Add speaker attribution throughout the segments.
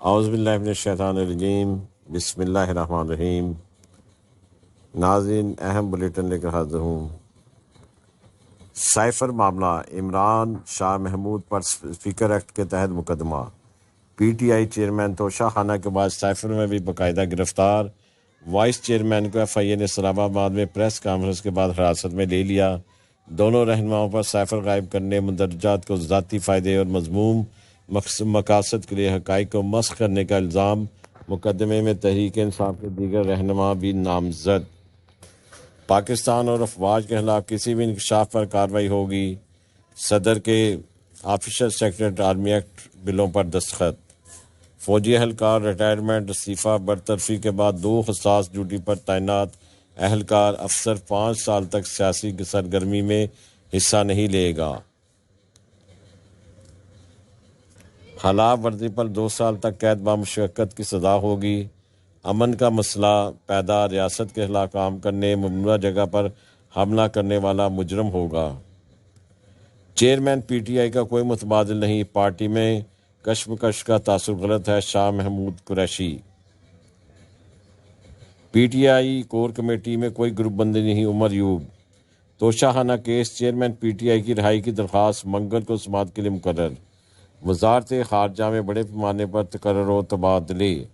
Speaker 1: اعوذ باللہ من الشیطان الرجیم، بسم اللہ الرحمن الرحیم۔ ناظرین، اہم بلیٹن لے کر حاضر ہوں۔ سائفر معاملہ، عمران شاہ محمود پر اسپیکر ایکٹ کے تحت مقدمہ۔ پی ٹی آئی چیئرمین توشہ خانہ کے بعد سائفر میں بھی باقاعدہ گرفتار۔ وائس چیئرمین کو ایف آئی اے نے اسلام آباد میں پریس کانفرنس کے بعد حراست میں لے لیا۔ دونوں رہنماؤں پر سائفر غائب کرنے، مندرجات کو ذاتی فائدے اور مذموم مقاصد کے لیے حقائق کو مسخ کرنے کا الزام۔ مقدمے میں تحریک انصاف کے دیگر رہنما بھی نامزد۔ پاکستان اور افواج کے خلاف کسی بھی انکشاف پر کارروائی ہوگی۔ صدر کے آفیشل سیکرٹریٹ آرمی ایکٹ بلوں پر دستخط۔ فوجی اہلکار ریٹائرمنٹ، استعفیٰ، برطرفی کے بعد 2 حساس ڈیوٹی پر تعینات اہلکار افسر 5 سال تک سیاسی سرگرمی میں حصہ نہیں لے گا۔ خلاف ورزی پر 2 سال تک قید بامشقت کی سزا ہوگی۔ امن کا مسئلہ پیدا، ریاست کے خلاف کام کرنے، ممنوعہ جگہ پر حملہ کرنے والا مجرم ہوگا۔ چیئرمین پی ٹی آئی کا کوئی متبادل نہیں، پارٹی میں کشمکش کا تاثر غلط ہے، Shah Mahmood Qureshi. P T I core committee میں کوئی گروپ بندی نہیں، Umar Ayub. Toshakhana case, chairman P T I کی رہائی کی درخواست منگل کو سماعت کے لیے مقرر۔ وزارت خارجہ میں بڑے پیمانے پر تقرر و تبادلے۔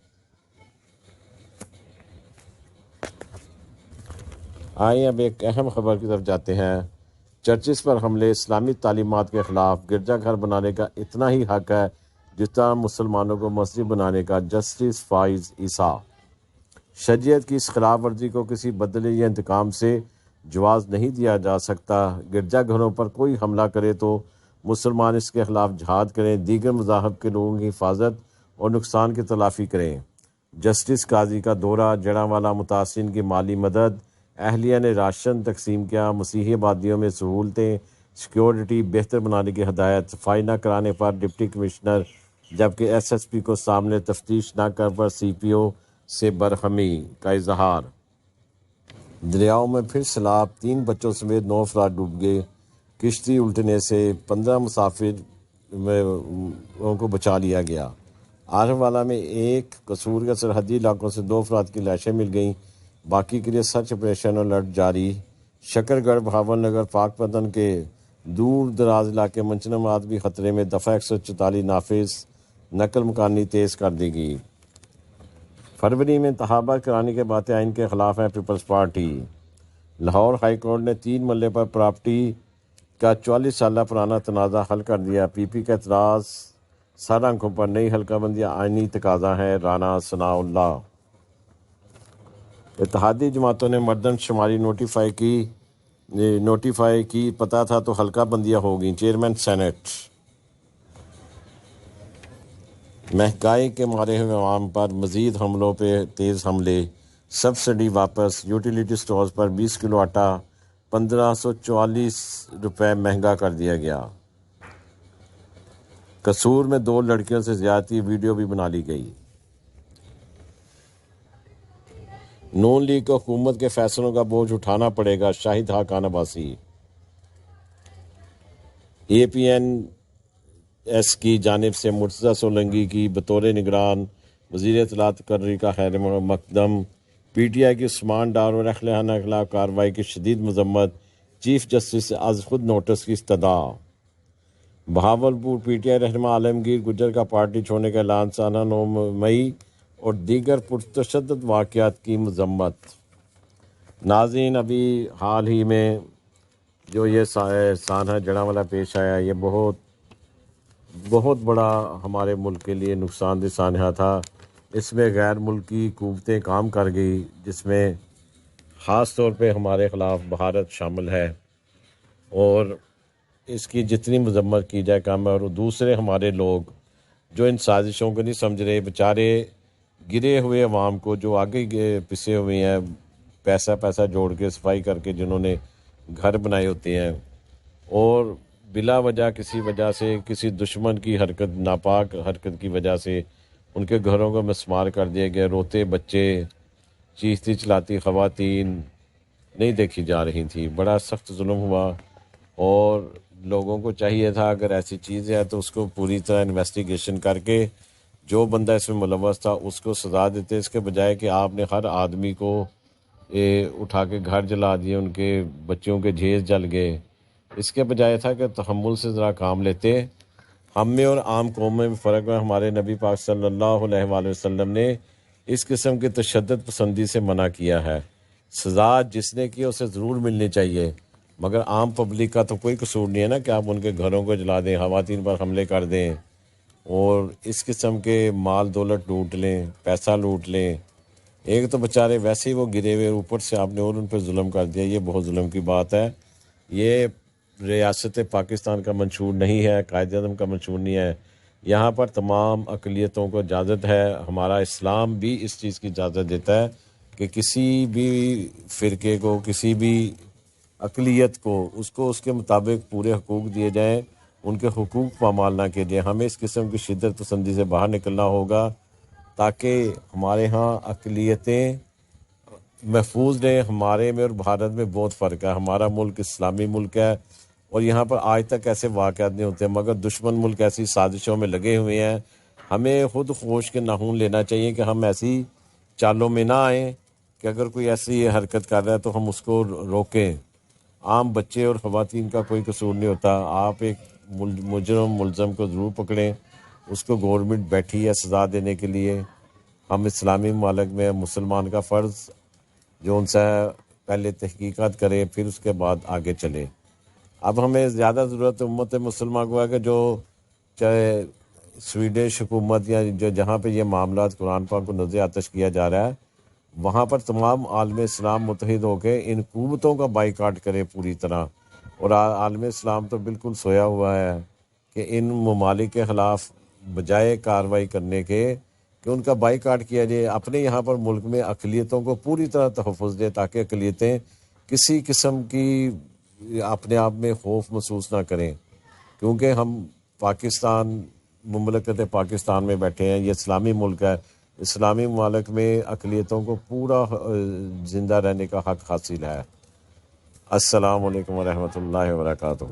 Speaker 1: آئیں اب ایک اہم خبر کی طرف جاتے ہیں۔ چرچز پر حملے، اسلامی تعلیمات کے خلاف گرجا گھر بنانے کا اتنا ہی حق ہے جتنا مسلمانوں کو مسجد بنانے کا۔ جسٹس فائز عیسیٰ۔ شریعت کی اس خلاف ورزی کو کسی بدلے یا انتقام سے جواز نہیں دیا جا سکتا۔ گرجا گھروں پر کوئی حملہ کرے تو مسلمان اس کے خلاف جہاد کریں، دیگر مذاہب کے لوگوں کی حفاظت اور نقصان کی تلافی کریں۔ جسٹس قاضی کا دورہ، جڑاں متاثرین کی مالی مدد، اہلیہ نے راشن تقسیم کیا۔ مسیحی آبادیوں میں سہولتیں، سیکیورٹی بہتر بنانے کی ہدایت۔ صفائی نہ کرانے پر ڈپٹی کمشنر جبکہ ایس ایس پی کو سامنے تفتیش نہ کر پر سی پی او سے برہمی کا اظہار۔ دریاؤں میں پھر سیلاب، 3 بچوں سمیت 9 افراد ڈوب گئے۔ کشتی الٹنے سے 15 مسافر کو بچا لیا گیا۔ آرہوالا میں 1 قصور کے سرحدی علاقوں سے 2 افراد کی لاشیں مل گئیں، باقی کے لیے سرچ آپریشن الرٹ جاری۔ شکر گڑھ، بہاول نگر، پاک پتن کے دور دراز علاقے منچنامات بھی خطرے میں، دفعہ 144 نافذ، نقل مکانی تیز کر دی گئی۔ فروری میں انتخابات کرانے کے باتیں آئین کے خلاف ہیں، Peoples Party. Lahore high court نے 3 مرلے پر پراپرٹی کا 44 سالہ پرانا تنازع حل کر دیا۔ پی پی کا اعتراض، سر آنکھوں پر نئی حلقہ بندیاں آئینی تقاضا ہے، رانا ثناء اللہ۔ اتحادی جماعتوں نے مردم شماری نوٹیفائی کی، پتہ تھا تو حلقہ بندیاں ہوگیں۔ Chairman senate. مہنگائی کے مارے ہوئے عوام پر مزید حملوں پہ تیز حملے، سبسڈی واپس۔ یوٹیلیٹی سٹورز پر 20 کلو آٹا 1544 روپے مہنگا کر دیا گیا۔ قصور میں 2 لڑکیوں سے زیادتی، ویڈیو بھی بنا لی گئی۔ نون لیگ کو حکومت کے فیصلوں کا بوجھ اٹھانا پڑے گا، شاہد خاقان عباسی۔ اے پی این ایس کی جانب سے مرتضیٰ سولنگی کی بطور نگران وزیر اطلاعات تقرری کا خیر مقدم۔ پی ٹی آئی کی عثمان ڈار اور اہل خانہ کے خلاف کارروائی کی شدید مذمت، چیف جسٹس سے از خود نوٹس کی استدعا۔ بہاولپور، پی ٹی آئی رہنما عالمگیر گجر کا پارٹی چھوڑنے کا اعلان، سانحہ 9 مئی اور دیگر پرتشدد واقعات کی مذمت۔ ناظرین، ابھی حال ہی میں جو یہ سانحہ جڑاں پیش آیا، یہ بہت بڑا ہمارے ملک کے لیے نقصان دہ سانحہ تھا۔ اس میں غیر ملکی قوتیں کام کر گئی، جس میں خاص طور پہ ہمارے خلاف بھارت شامل ہے، اور اس کی جتنی مذمت کی جائے کم ہے۔ اور دوسرے ہمارے لوگ جو ان سازشوں کو نہیں سمجھ رہے، بیچارے گرے ہوئے عوام کو جو آگے پسے ہوئے ہیں، پیسہ جوڑ کے صفائی کر کے جنہوں نے گھر بنائے ہوتے ہیں، اور بلا وجہ کسی وجہ سے کسی دشمن کی حرکت، ناپاک حرکت کی وجہ سے ان کے گھروں کو مسمار کر دیا گیا۔ روتے بچے، چیختی چلاتی خواتین نہیں دیکھی جا رہی تھیں۔ بڑا سخت ظلم ہوا، اور لوگوں کو چاہیے تھا اگر ایسی چیز ہے تو اس کو پوری طرح انویسٹیگیشن کر کے جو بندہ اس میں ملوث تھا اس کو سزا دیتے، اس کے بجائے کہ آپ نے ہر آدمی کو اٹھا کے گھر جلا دیے، ان کے بچوں کے جھیز جل گئے۔ اس کے بجائے تھا کہ تحمل سے ذرا کام لیتے۔ ہم میں اور عام قوم میں فرق ہے۔ ہمارے نبی پاک صلی اللہ علیہ وآلہ وسلم نے اس قسم کی تشدد پسندی سے منع کیا ہے۔ سزا جس نے کی اسے ضرور ملنی چاہیے، مگر عام پبلک کا تو کوئی قصور نہیں ہے نا کہ آپ ان کے گھروں کو جلا دیں، خواتین پر حملے کر دیں اور اس قسم کے مال دولت لوٹ لیں، پیسہ لوٹ لیں۔ ایک تو بیچارے ویسے ہی وہ گرے ہوئے، اوپر سے آپ نے اور ان پہ ظلم کر دیا، یہ بہت ظلم کی بات ہے۔ یہ ریاست پاکستان کا منشور نہیں ہے، قائد اعظم کا منشور نہیں ہے۔ یہاں پر تمام اقلیتوں کو اجازت ہے، ہمارا اسلام بھی اس چیز کی اجازت دیتا ہے کہ کسی بھی فرقے کو، کسی بھی اقلیت کو اس کے مطابق پورے حقوق دیے جائیں، ان کے حقوق پامال نہ کیے جائیں۔ ہمیں اس قسم کی شدت پسندی سے باہر نکلنا ہوگا تاکہ ہمارے ہاں اقلیتیں محفوظ رہیں۔ ہمارے میں اور بھارت میں بہت فرق ہے۔ ہمارا ملک اسلامی ملک ہے اور یہاں پر آج تک ایسے واقعات نہیں ہوتے، مگر دشمن ملک ایسی سازشوں میں لگے ہوئے ہیں۔ ہمیں خود ہوش کے ناخن لینا چاہیے کہ ہم ایسی چالوں میں نہ آئیں کہ اگر کوئی ایسی حرکت کر رہا ہے تو ہم اس کو روکیں۔ عام بچے اور خواتین کا کوئی قصور نہیں ہوتا۔ آپ ایک مجرم ملزم کو ضرور پکڑیں، اس کو گورنمنٹ بیٹھی ہے سزا دینے کے لیے۔ ہم اسلامی ممالک میں مسلمان کا فرض جو ان سے پہلے تحقیقات کریں، پھر اس کے بعد آگے چلیں۔ اب ہمیں زیادہ ضرورت امت مسلمہ کو ہے کہ جو چاہے سویڈش حکومت یا جہاں پہ یہ معاملات قرآن پاک کو نظر آتش کیا جا رہا ہے، وہاں پر تمام عالم اسلام متحد ہو کے ان قوتوں کا بائیکاٹ کرے پوری طرح۔ اور عالم اسلام تو بالکل سویا ہوا ہے کہ ان ممالک کے خلاف بجائے کارروائی کرنے کے کہ ان کا بائیکاٹ کیا جائے، اپنے یہاں پر ملک میں اقلیتوں کو پوری طرح تحفظ دے تاکہ اقلیتیں کسی قسم کی اپنے آپ میں خوف محسوس نہ کریں، کیونکہ ہم پاکستان مملکت پاکستان میں بیٹھے ہیں، یہ اسلامی ملک ہے۔ اسلامی ممالک میں اقلیتوں کو پورا زندہ رہنے کا حق حاصل ہے۔ السلام علیکم ورحمۃ اللہ وبرکاتہ۔